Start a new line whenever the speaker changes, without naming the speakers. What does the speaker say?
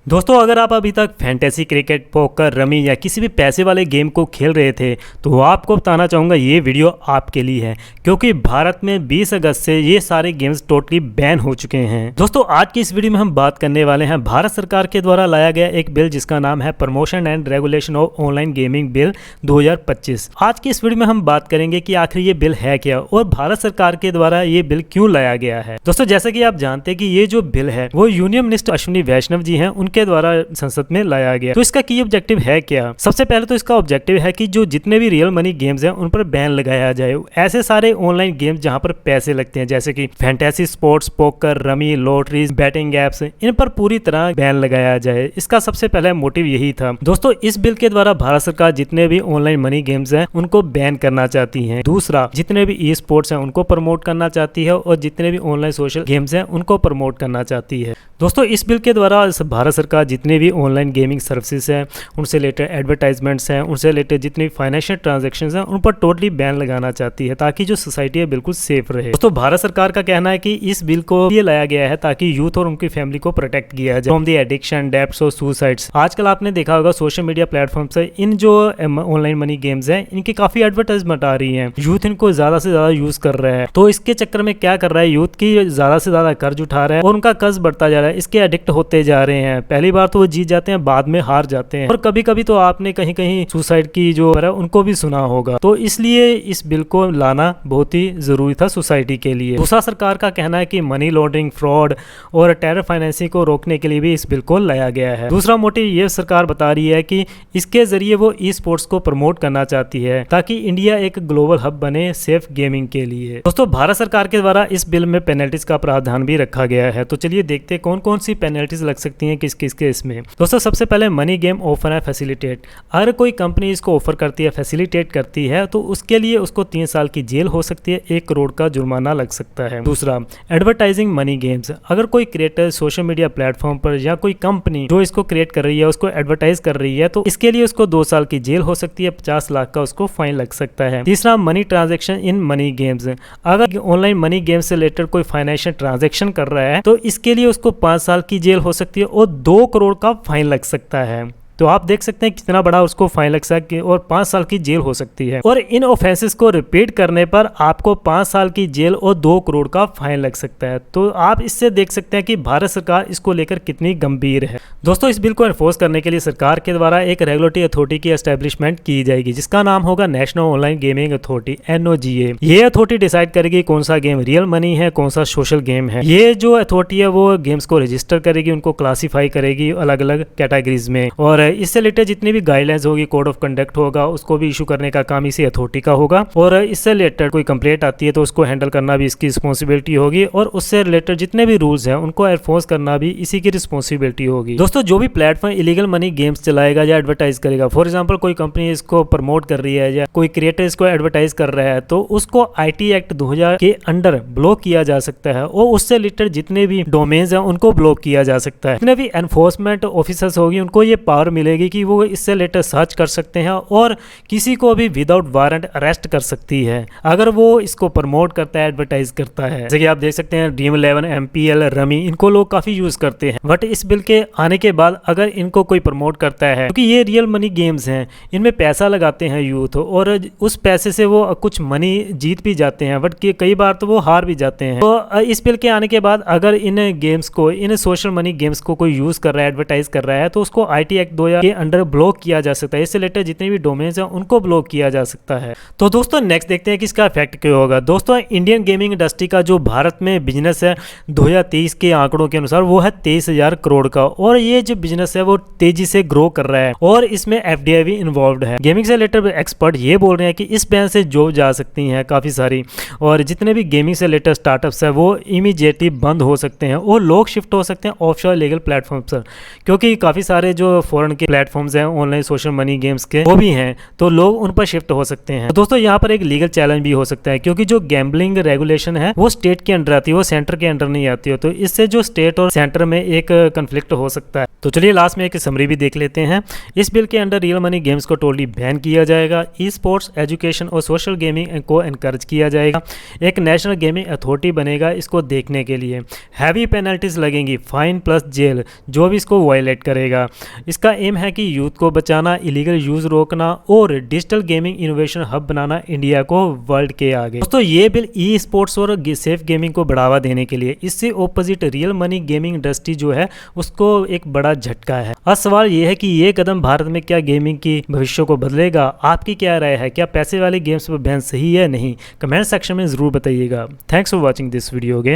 दोस्तों अगर आप अभी तक फैंटेसी क्रिकेट, पोकर, रमी या किसी भी पैसे वाले गेम को खेल रहे थे तो आपको बताना चाहूँगा ये वीडियो आपके लिए है, क्योंकि भारत में 20 अगस्त से ये सारे गेम्स टोटली बैन हो चुके हैं। दोस्तों आज की इस वीडियो में हम बात करने वाले हैं भारत सरकार के द्वारा लाया गया एक बिल जिसका नाम है promotion and regulation of online gaming bill 2025। आज की इस वीडियो में हम बात करेंगे कि आखिर ये बिल है क्या और भारत सरकार के द्वारा ये बिल क्यों लाया गया है। दोस्तों जैसे कि आप जानते हैं कि ये जो बिल है वो यूनियन मिनिस्टर अश्विनी वैष्णव जी हैं, के द्वारा संसद में लाया गया। तो इसका की ऑब्जेक्टिव है क्या? सबसे पहले तो इसका ऑब्जेक्टिव है कि जो जितने भी रियल मनी गेम्स हैं उन पर बैन लगाया जाए। ऐसे सारे ऑनलाइन गेम्स जहां पर पैसे लगते हैं जैसे कि fantasy sports, poker, rummy, lotteries, betting apps, इन पर पूरी तरह बैन लगाया जाए। इसका सबसे पहला मोटिव यही था। दोस्तों इस बिल के द्वारा भारत सरकार जितने भी ऑनलाइन मनी गेम्स हैं उनको बैन करना चाहती है। दूसरा, जितने भी ई स्पोर्ट्स हैं उनको प्रमोट करना चाहती है और जितने भी ऑनलाइन सोशल गेम्स हैं उनको प्रमोट करना चाहती है। दोस्तों इस बिल के द्वारा भारत सरकार जितने भी ऑनलाइन गेमिंग सर्विसेज हैं, उनसे रिलेटेड एडवर्टाइजमेंट्स हैं, उनसे रिलेटेड जितनी फाइनेंशियल ट्रांजैक्शंस हैं उन पर टोटली बैन लगाना चाहती है ताकि जो सोसाइटी है बिल्कुल सेफ रहे। दोस्तों भारत सरकार का कहना है कि इस बिल को ये लाया गया है ताकि यूथ और उनकी फैमिली को प्रोटेक्ट किया जाए फ्रॉम द एडिक्शन, डेब्ट्स और सुसाइड्स। आजकल आपने देखा होगा सोशल मीडिया प्लेटफॉर्म से इन जो ऑनलाइन मनी गेम्स हैं इनकी काफी एडवर्टाइजमेंट आ रही है। यूथ इनको ज्यादा से ज्यादा यूज कर रहा है, तो इसके चक्कर में क्या कर रहा है, यूथ की ज्यादा से ज्यादा कर्ज उठा रहा है और उनका कर्ज बढ़ता जा रहा है, इसके एडिक्ट होते जा रहे हैं। पहली बार तो वो जीत जाते हैं, बाद में हार जाते हैं और कभी कभी तो आपने कहीं कहीं सुसाइड की जो है उनको भी सुना होगा। तो इसलिए इस बिल को लाना बहुत ही जरूरी था सोसाइटी के लिए। दूसरा, सरकार का कहना है कि मनी लॉन्ड्रिंग, फ्रॉड और टेरर फाइनेंसिंग को रोकने के लिए भी इस बिल को लाया गया है। दूसरा मोटिव ये सरकार बता रही है कि इसके जरिए वो ई स्पोर्ट्स को प्रमोट करना चाहती है ताकि इंडिया एक ग्लोबल हब बने सेफ गेमिंग के लिए। दोस्तों भारत सरकार के द्वारा इस बिल में पेनल्टीज का प्रावधान भी रखा गया है। तो चलिए देखते हैं कौन कौन सी पेनल्टीज लग सकती हैं किस किस केस में। दोस्तों सबसे पहले मनी गेम ऑफर है फैसिलिटेट। अगर कोई कंपनी इसको ऑफर करती है, फैसिलिटेट करती है तो उसके लिए उसको 3 साल की जेल हो सकती है, 1 करोड़ का जुर्माना लग सकता है। दूसरा, एडवर्टाइजिंग मनी गेम्स। अगर कोई क्रिएटर सोशल मीडिया प्लेटफॉर्म पर या कोई कंपनी जो इसको क्रिएट कर रही है उसको एडवर्टाइज कर रही है तो इसके लिए उसको 2 साल की जेल हो सकती है, 50 लाख का उसको फाइन लग सकता है। तीसरा, money transaction in money games. अगर ऑनलाइन मनी गेम्स से रिलेटेड कोई फाइनेंशियल ट्रांजेक्शन कर रहा है तो इसके लिए उसको 5 साल की जेल हो सकती है और 2 करोड़ का फाइन लग सकता है। तो आप देख सकते हैं कितना बड़ा उसको फाइन लग सकती है और 5 साल की जेल हो सकती है। और इन ऑफेंसेस को रिपीट करने पर आपको 5 साल की जेल और 2 करोड़ का फाइन लग सकता है। तो आप इससे देख सकते हैं कि भारत सरकार इसको लेकर कितनी गंभीर है। दोस्तों इस बिल को एनफोर्स करने के लिए सरकार के द्वारा एक रेगुलेटरी अथॉरिटी की एस्टेब्लिशमेंट की जाएगी जिसका नाम होगा national online gaming authority, NOGA। ये अथॉरिटी डिसाइड करेगी कौन सा गेम रियल मनी है, कौन सा सोशल गेम है। ये जो अथॉरिटी है वो गेम्स को रजिस्टर करेगी, उनको क्लासीफाई करेगी अलग अलग कैटेगरीज में और इससे रिलेटेड जितनी भी गाइडलाइंस होगी, कोड ऑफ कंडक्ट होगा, उसको भी इशू करने का काम इसी अथॉरिटी का होगा। और इससे रिलेटेड कोई कंप्लेंट आती है तो उसको हैंडल करना भी इसकी रिस्पॉन्सिबिलिटी होगी और उससे रिलेटेड जितने भी रूल्स हैं उनको एनफोर्स करना भी इसी की रिस्पॉन्सिबिलिटी होगी। दोस्तों जो भी प्लेटफॉर्म इलीगल मनी गेम्स चलाएगा या एडवर्टाइज करेगा, फॉर एग्जाम्पल कोई कंपनी इसको प्रमोट कर रही है या कोई क्रिएटर इसको एडवर्टाइज कर रहा है तो उसको IT एक्ट 2000 के अंडर ब्लॉक किया जा सकता है और उससे रिलेटेड जितने भी डोमेन्स हैं उनको ब्लॉक किया जा सकता है। जितने भी एनफोर्समेंट ऑफिसर्स होगी उनको ये पावर मिलेगी कि वो इससे रिलेटेड सर्च कर सकते हैं और किसी को भी विदाउट वारंट अरेस्ट कर सकती है अगर वो इसको प्रमोट करता है, एडवर्टाइज करता है। जैसे कि आप देख सकते हैं Dream11, MPL, रमी, इनको लोग काफी यूज करते हैं। बट इस बिल के आने के बाद अगर इनको कोई प्रमोट करता है, क्योंकि ये रियल मनी गेम्स हैं, इनमें पैसा लगाते हैं यूथ और उस पैसे से वो कुछ मनी जीत भी जाते हैं बट कई बार तो वो हार भी जाते हैं। तो इस बिल के आने के बाद अगर इन गेम्स को, इन सोशल मनी गेम्स को कोई यूज कर रहा है, एडवर्टाइज कर रहा है तो उसको IT एक्ट 2000 के अंडर ब्लॉक किया जा सकता है। इससे रिलेटेड जितने भी डोमेन्स हैं उनको ब्लॉक किया जा सकता है। तो दोस्तों नेक्स्ट देखते हैं कि इसका इफेक्ट क्या होगा। दोस्तों इंडियन गेमिंग इंडस्ट्री का जो भारत में बिजनेस है 2023 के आंकड़ों के अनुसार वो है 23,000 करोड़ का और ये जो बिजनेस है वो तेजी से ग्रो कर रहा है और इसमें FDI भी इन्वॉल्व है। गेमिंग से रिलेटेड एक्सपर्ट ये बोल रहे हैं कि इस बैन से जॉब जा सकती हैं काफी सारी और जितने भी गेमिंग से रिलेटेड स्टार्टअप्स है वो इमीडिएटली बंद हो सकते हैं और लोग शिफ्ट हो सकते हैं ऑफशोर लीगल प्लेटफॉर्म पर, क्योंकि काफी सारे जो फॉरेन के प्लेटफॉर्म्स हैं ऑनलाइन सोशल मनी गेम्स के, वो भी हैं, तो लोग उन पर शिफ्ट हो सकते हैं। तो दोस्तों यहाँ पर एक लीगल चैलेंज भी हो सकता है, क्योंकि जो गैम्बलिंग रेगुलेशन है वो स्टेट के अंडर आती है, वो सेंटर के अंडर नहीं आती है, तो इससे जो स्टेट और सेंटर में एक कंफ्लिक्ट हो सकता है। तो चलिए लास्ट में एक समरी भी देख लेते हैं। इस बिल के अंडर रियल मनी गेम्स को टोटली बैन किया जाएगा। ई स्पोर्ट्स, एजुकेशन और सोशल गेमिंग को एनकरेज किया जाएगा। एक नेशनल गेमिंग अथॉरिटी बनेगा इसको देखने के लिए। हैवी पेनल्टीज लगेंगी, फाइन प्लस जेल, जो भी इसको वायलेट करेगा। इसका एम है कि यूथ को बचाना, इलीगल यूज रोकना और डिजिटल गेमिंग इनोवेशन हब बनाना इंडिया को वर्ल्ड के आगे। दोस्तों ये बिल ई स्पोर्ट्स और सेफ गेमिंग को बढ़ावा देने के लिए, इससे opposite real money gaming industry जो है उसको एक बड़ा झटका है। अब सवाल ये है कि ये कदम भारत में क्या गेमिंग की भविष्य को बदलेगा? आपकी क्या राय है? क्या पैसे वाले गेम्स पर बैन सही है नहीं? कमेंट सेक्शन में जरूर बताइएगा। Thanks for watching this video again.